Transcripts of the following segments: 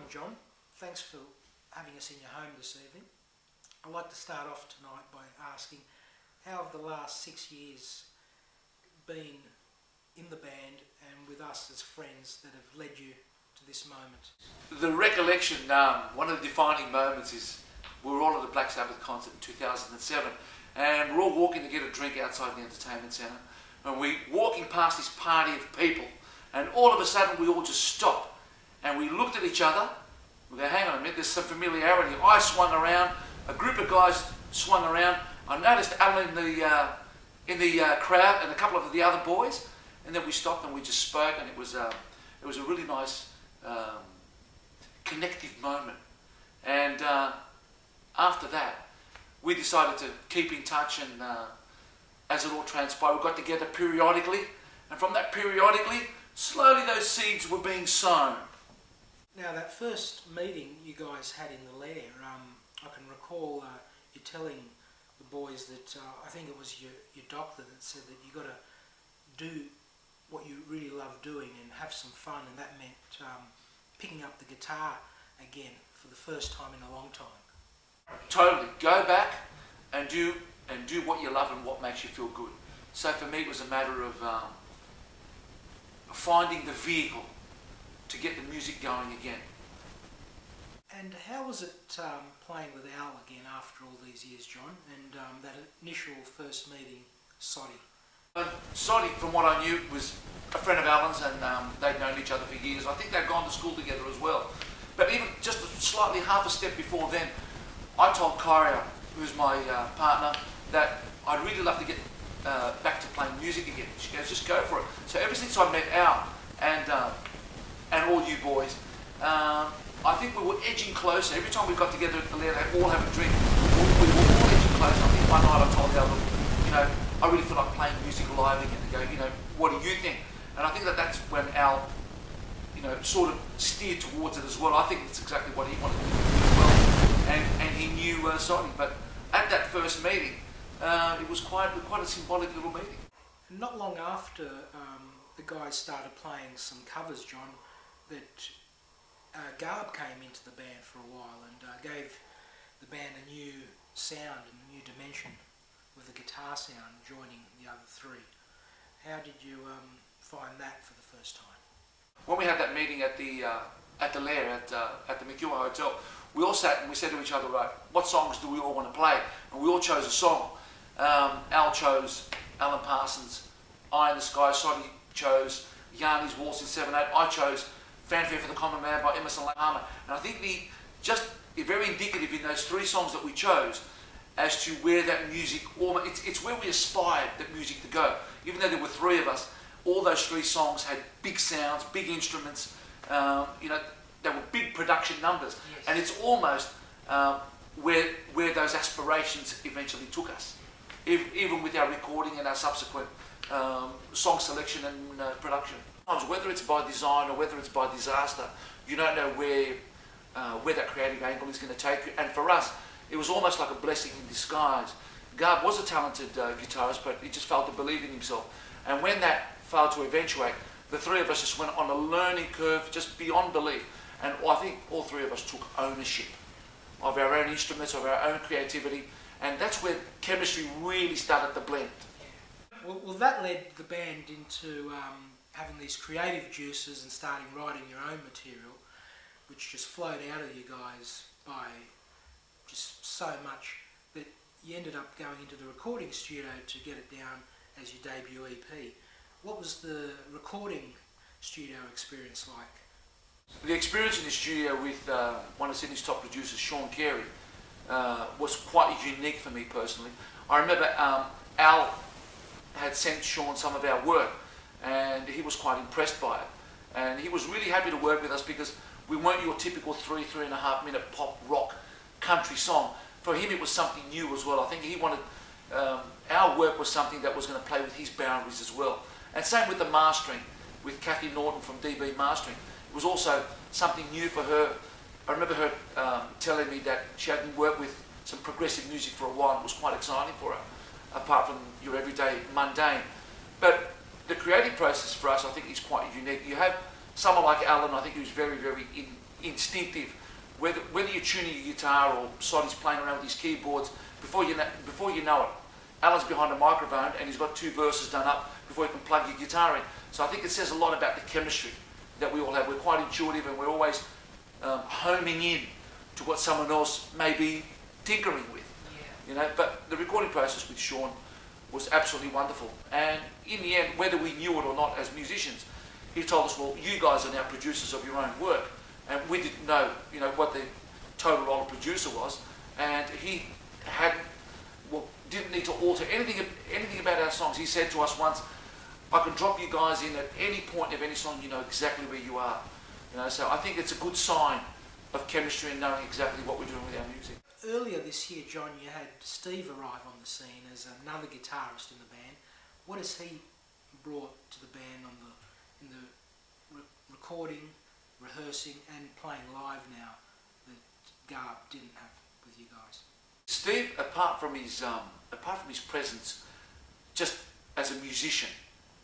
morning, John. Thanks for having us in your home this evening. I'd like to start off tonight by asking, how have the last 6 years been in the band and with us as friends that have led you to this moment? The recollection, one of the defining moments is we were all at the Black Sabbath concert in 2007 and we're all walking to get a drink outside the entertainment centre, and we're walking past this party of people, and all of a sudden we all just stopped and we looked at each other. We go, hang on a minute, there's some familiarity. I swung around, a group of guys swung around. I noticed Alan in the crowd and a couple of the other boys, and then we stopped and we just spoke, and it was a really nice connective moment. And after that, we decided to keep in touch, and as it all transpired, we got together periodically, and from that periodically, slowly those seeds were being sown. Now, that first meeting you guys had in the lair, I can recall you telling the boys that I think it was your doctor that said that you got to do what you really love doing and have some fun, and that meant picking up the guitar again for the first time in a long time. Totally. Go back and do what you love and what makes you feel good. So for me, it was a matter of finding the vehicle to get the music going again. And how was it playing with Al again after all these years, John, and that initial first meeting, Soddy? Soddy, from what I knew, was a friend of Alan's, and they'd known each other for years. I think they'd gone to school together as well. But even just slightly half a step before then, I told TRIO, who's my partner, that I'd really love to get back to playing music again. She goes, just go for it. So ever since I met Al and all you boys, I think we were edging closer. Every time we got together at the lair, they'd all have a drink. We were all edging closer. I think one night I told Al, you know, I really feel like playing music live again. And go, you know, what do you think? And I think that's when Al, you know, sort of steered towards it as well. I think that's exactly what he wanted to do as well. And he knew Soddy. But at that first meeting, it was quite a symbolic little meeting. And not long after the guys started playing some covers, John, that Garb came into the band for a while and gave the band a new sound and a new dimension with the guitar sound joining the other three. How did you find that for the first time? When we had that meeting at the lair at the McEwen Hotel, we all sat and we said to each other, right, what songs do we all want to play? And we all chose a song. Al chose Alan Parsons' Eye in the Sky, Soddy chose Yanni's Waltz in 7/8, I chose Fanfare for the Common Man by Emerson Lake Palmer. And I think very indicative in those three songs that we chose as to where that music, it's where we aspired that music to go. Even though there were three of us, all those three songs had big sounds, big instruments, you know, they were big production numbers. Yes. And it's almost where those aspirations eventually took us, even with our recording and our subsequent song selection and production. Whether it's by design or whether it's by disaster, you don't know where that creative angle is going to take you. And for us, it was almost like a blessing in disguise. Garb was a talented guitarist, but he just failed to believe in himself. And when that failed to eventuate, the three of us just went on a learning curve just beyond belief. And I think all three of us took ownership of our own instruments, of our own creativity, and that's where chemistry really started to blend. Well, that led the band into having these creative juices and starting writing your own material, which just flowed out of you guys by just so much that you ended up going into the recording studio to get it down as your debut EP. What was the recording studio experience like? The experience in the studio with one of Sydney's top producers, Sean Carey, was quite unique for me personally. I remember Al had sent Sean some of our work and he was quite impressed by it. And he was really happy to work with us because we weren't your typical 3.5 minute pop rock country song. For him it was something new as well. I think he wanted, our work was something that was going to play with his boundaries as well. And same with the mastering, with Kathy Norton from DB Mastering. It was also something new for her. I remember her telling me that she hadn't worked with some progressive music for a while, and it was quite exciting for her, apart from your everyday mundane. But the creative process for us, I think, is quite unique. You have someone like Alan, I think he was very, very instinctive. Whether you're tuning your guitar or Soddy's playing around with his keyboards, before you know it, Alan's behind a microphone and he's got 2 verses done up before you can plug your guitar in. So I think it says a lot about the chemistry that we all have. We're quite intuitive and we're always homing in to what someone else may be tinkering with. You know, but the recording process with Sean was absolutely wonderful. And in the end, whether we knew it or not as musicians, he told us, well, you guys are now producers of your own work. And we didn't know, you know, what the total role of producer was. And he didn't need to alter anything about our songs. He said to us once, I can drop you guys in at any point of any song, you know exactly where you are. You know, so I think it's a good sign of chemistry and knowing exactly what we're doing with our music. Earlier this year, John, you had Steve arrive on the scene as another guitarist in the band. What has he brought to the band in the recording, rehearsing and playing live now that Garb didn't have with you guys? Steve, apart from his presence, just as a musician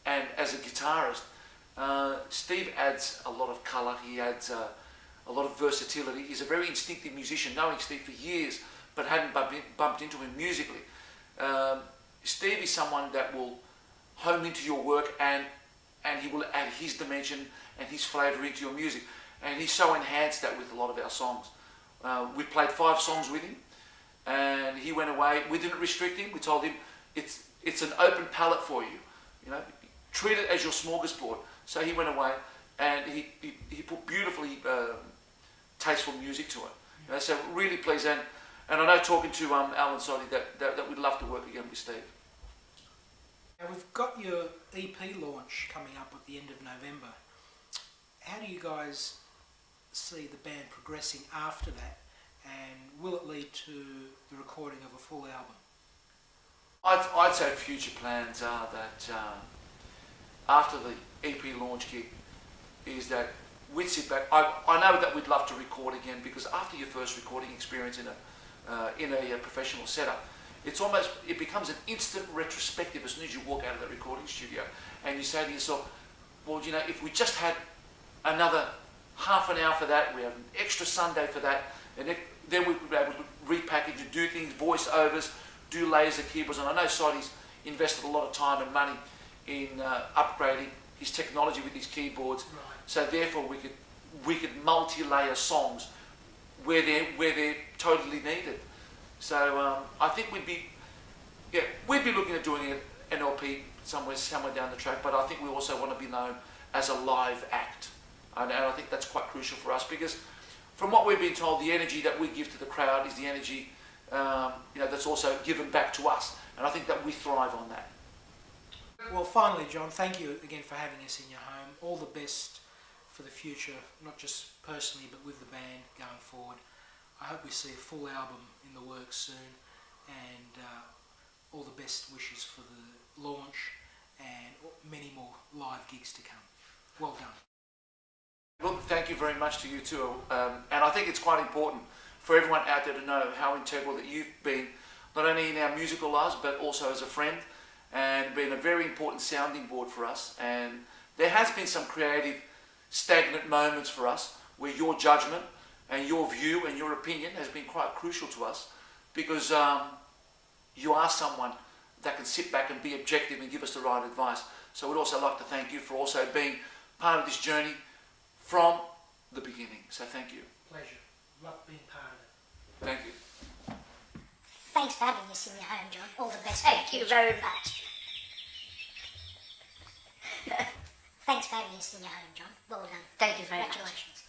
and as a guitarist, Steve adds a lot of colour. He adds a lot of versatility. He's a very instinctive musician, knowing Steve for years, but hadn't bumped into him musically. Steve is someone that will home into your work and he will add his dimension and his flavour into your music. And he's so enhanced that with a lot of our songs. We played 5 songs with him and he went away. We didn't restrict him. We told him it's an open palette for you. You know, treat it as your smorgasbord. So he went away and he put beautifully tasteful music to it. You know, so really pleased. And I know talking to Alan Soddy that we'd love to work again with Steve. Now we've got your EP launch coming up at the end of November. How do you guys see the band progressing after that, and will it lead to the recording of a full album? I'd say future plans are that after the EP launch gig is that we'd sit back. I know that we'd love to record again, because after your first recording experience in a professional setup, it becomes an instant retrospective as soon as you walk out of that recording studio, and you say to yourself, well, you know, if we just had another half an hour for that, we have an extra Sunday for that, and then we would be able to repackage and do things, voiceovers, do layers of keyboards. And I know Soddy's invested a lot of time and money in upgrading his technology with his keyboards, right. So therefore we could multi-layer songs where they're totally needed. So I think we'd be looking at doing an LP somewhere down the track, but I think we also want to be known as a live act. And I think that's quite crucial for us, because from what we've been told, the energy that we give to the crowd is the energy that's also given back to us. And I think that we thrive on that. Well, finally, John, thank you again for having us in your home. All the best for the future, not just personally, but with the band going forward. I hope we see a full album in the works soon, and all the best wishes for the launch and many more live gigs to come. Well done. Well, thank you very much to you too. And I think it's quite important for everyone out there to know how integral that you've been, not only in our musical lives, but also as a friend, and been a very important sounding board for us. And there has been some creative, stagnant moments for us where your judgment and your view and your opinion has been quite crucial to us, because you are someone that can sit back and be objective and give us the right advice. So we'd also like to thank you for also being part of this journey from the beginning. So thank you. Pleasure. Love being part of it. Thank you. Thanks for having us in your home, John. All the best. Thank you very much. Thanks for having us in your home, John. Well done. Thank you very much. Congratulations.